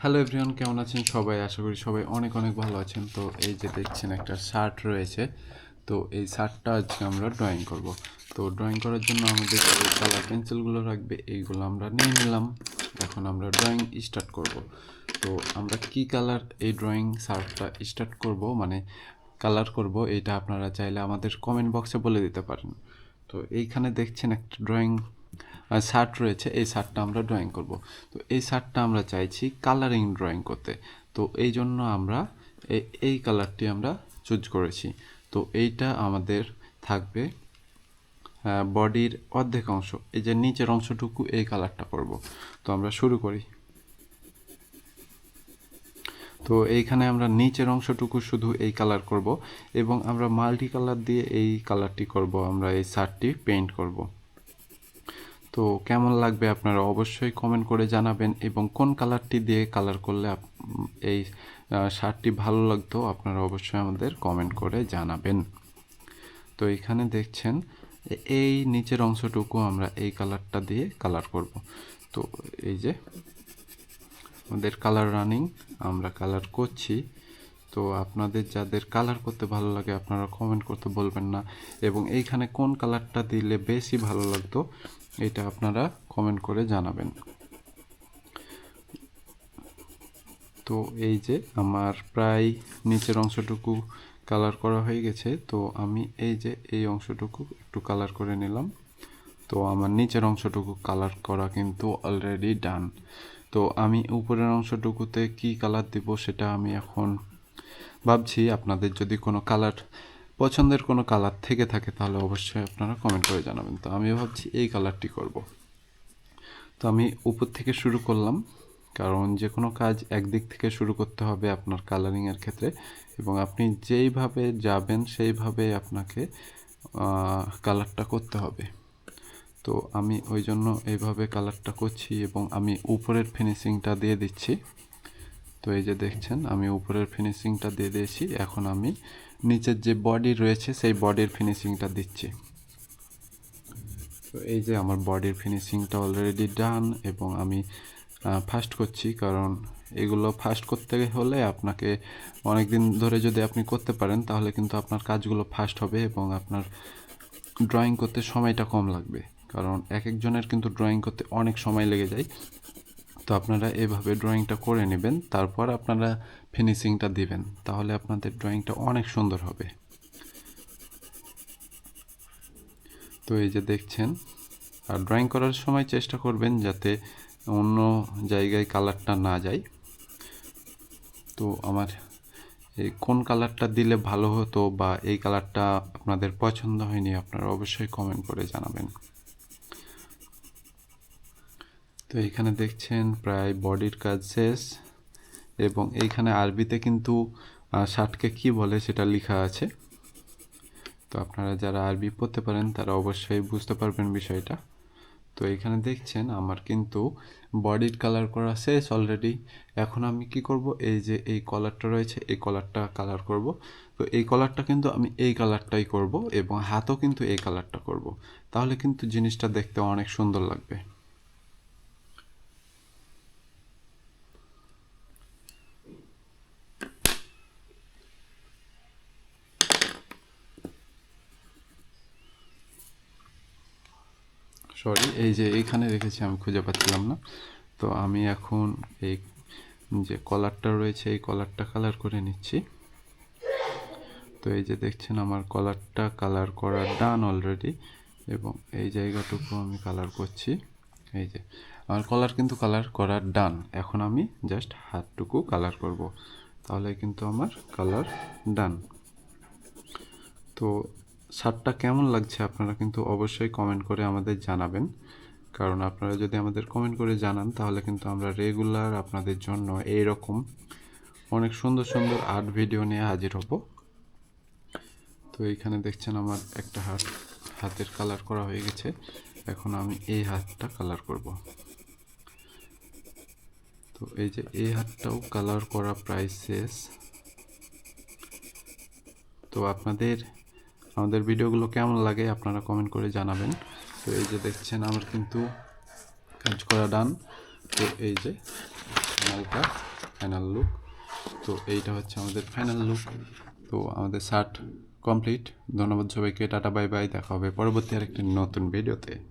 Hello everyone, কেমন আছেন সবাই? আশা করি সবাই অনেক অনেক ভালো আছেন। তো এই যে দেখছেন একটা শার্ট রয়েছে। তো এই শার্টটা আজকে আমরা ড্রয়িং করব। তো ড্রয়িং করার জন্য আমাদের যে কালার পেন্সিলগুলো লাগবে এইগুলো আমরা নিয়ে নিলাম। এখন আমরা ড্রয়িং স্টার্ট করব। তো আমরা কি কালার এই ড্রয়িং শার্টটা স্টার্ট করব, মানে কালার করব, এটা আপনারা চাইলে আমাদের কমেন্ট বক্সে বলে দিতে পারেন। তো এইখানে দেখছেন একটা ড্রয়িং শার্ট রয়েছে, এই শার্টটা আমরা ড্রয়িং করব। তো এই শার্টটা আমরা চাইছি কালারিং ড্রয়িং করতে। তো এই জন্য আমরা এই কালারটি আমরা চুজ করেছি। তো এইটা আমাদের থাকবে বডির অর্ধেক অংশ, এই যে নিচের অংশটুকু এই কালারটা করব। তো আমরা শুরু করি। তো এইখানে আমরা নিচের অংশটুকু শুধু এই কালার করব এবং আমরা মাল্টি কালার দিয়ে এই কালারটি করব, আমরা এই শার্টটি পেইন্ট করব। তো কেমন লাগবে আপনারা অবশ্যই কমেন্ট করে জানাবেন, এবং কোন কালারটি দিয়ে কালার করলে এই শার্টটি ভালো লাগতো আপনারা অবশ্যই আমাদের কমেন্ট করে জানাবেন। তো এখানে দেখছেন এই নিচের অংশটুকু আমরা এই কালারটা দিয়ে কালার করব। তো এই যে আমাদের কালার রানিং, আমরা কালার করছি। তো আপনাদের যাদের কালার করতে ভালো লাগে আপনারা কমেন্ট করতে বলবেন না, এবং এইখানে কোন কালারটা দিলে বেশি ভালো লাগতো এটা আপনারা কমেন্ট করে জানাবেন। তো এই যে আমার প্রায় নিচের অংশটুকু কালার করা হয়ে গেছে। তো আমি এই যে এই অংশটুকু একটু কালার করে নিলাম। তো আমার নিচের অংশটুকু কালার করা কিন্তু অলরেডি ডান। তো আমি উপরের অংশটুকুতে কি কালার দিব সেটা আমি এখন ভাবছি। আপনাদের যদি কোনো কালার পছন্দের কোনো কালার থেকে থাকে তাহলে অবশ্যই আপনারা কমেন্ট করে জানাবেন। তো আমি ভাবছি এই কালারটি করব। তো আমি উপর থেকে শুরু করলাম, কারণ যে কোনো কাজ একদিক থেকে শুরু করতে হবে আপনার কালারিংয়ের ক্ষেত্রে, এবং আপনি যেইভাবে যাবেন সেইভাবে আপনাকে কালারটা করতে হবে। তো আমি ওই জন্য এইভাবে কালারটা করছি এবং আমি উপরের ফিনিশিংটা দিয়ে দিচ্ছি। তো এই যে দেখছেন আমি উপরের ফিনিশিংটা দিয়ে দিয়েছি। এখন আমি নিচের যে বডি রয়েছে সেই বডির ফিনিশিংটা দিচ্ছি। তো এই যে আমার বডির ফিনিশিংটা অলরেডি ডান, এবং আমি ফাস্ট করছি, কারণ এগুলো ফাস্ট করতে হলে আপনাকে অনেক দিন ধরে যদি আপনি করতে পারেন তাহলে কিন্তু আপনার কাজগুলো ফাস্ট হবে এবং আপনার ড্রয়িং করতে সময়টা কম লাগবে, কারণ এক একজনের কিন্তু ড্রয়িং করতে অনেক সময় লেগে যায়। তো আপনারা এভাবে ড্রয়িংটা করে নেবেন, তারপর আপনারা ফিনিশিংটা দিবেন, তাহলে আপনাদের ড্রয়িংটা অনেক সুন্দর হবে। তো এই যে দেখছেন, আর ড্রয়িং করার সময় চেষ্টা করবেন যাতে অন্য জায়গায় কালারটা না যায়। তো আমার এই কোন কালারটা দিলে ভালো হতো বা এই কালারটা আপনাদের পছন্দ হয়নি আপনারা অবশ্যই কমেন্ট করে জানাবেন। তো এইখানে দেখছেন প্রায় বডির কাজ শেষ, এবং এইখানে আরবিতে কিন্তু শার্টকে কি বলে সেটা লেখা আছে। তো আপনারা যারা আরবি পড়তে পারেন তারা অবশ্যই বুঝতে পারবেন বিষয়টা। তো এখানে দেখছেন আমার কিন্তু বডির কালার করা শেষ অলরেডি। এখন আমি কি করব, এই যে এই কলারটা রয়েছে এই কলারটা কালার করব। তো এই কলারটা কিন্তু আমি এই কালারটাই করব, এবং হাতও কিন্তু এই কালারটা করব, তাহলে কিন্তু জিনিসটা দেখতে অনেক সুন্দর লাগবে। সরি, এই যে এইখানে রেখেছি আমি খুঁজে পাচ্ছিলাম না। তো আমি এখন এই যে কলারটা রয়েছে এই কলারটা কালার করে নিচ্ছি। তো এই যে দেখছেন আমার কলারটা কালার করা ডান অলরেডি, এবং এই জায়গাটুকু আমি কালার করছি। এই যে আমার কলার কিন্তু কালার করা ডান। এখন আমি জাস্ট হাতটুকু কালার করব, তাহলে কিন্তু আমার কালার ডান। তো শার্টটা কেমন লাগছে আপনারা কিন্তু অবশ্যই কমেন্ট করে আমাদের জানাবেন, কারণ আপনারা যদি আমাদের কমেন্ট করে জানান তাহলে কিন্তু আমরা রেগুলার আপনাদের জন্য এইরকম অনেক সুন্দর সুন্দর আর্ট ভিডিও নিয়ে হাজির হব। তো এইখানে দেখছেন আমার একটা হাতের কালার করা হয়ে গেছে। এখন আমি এই হাতটা কালার করব। তো এই যে এই হাতটাও কালার করা প্রায় শেষ। তো আপনাদের আমাদের ভিডিওগুলো কেমন লাগে আপনারা কমেন্ট করে জানাবেন। তো এই যে দেখছেন আমার কিন্তু কাজ করা ডান। তো এই যে হালকা ফাইনাল লুক। তো এইটা হচ্ছে আমাদের ফাইনাল লুক। তো আমাদের শার্ট কমপ্লিট। ধন্যবাদ সবাইকে, টাটা বাই বাই, দেখা হবে পরবর্তী আরেকটি নতুন ভিডিওতে।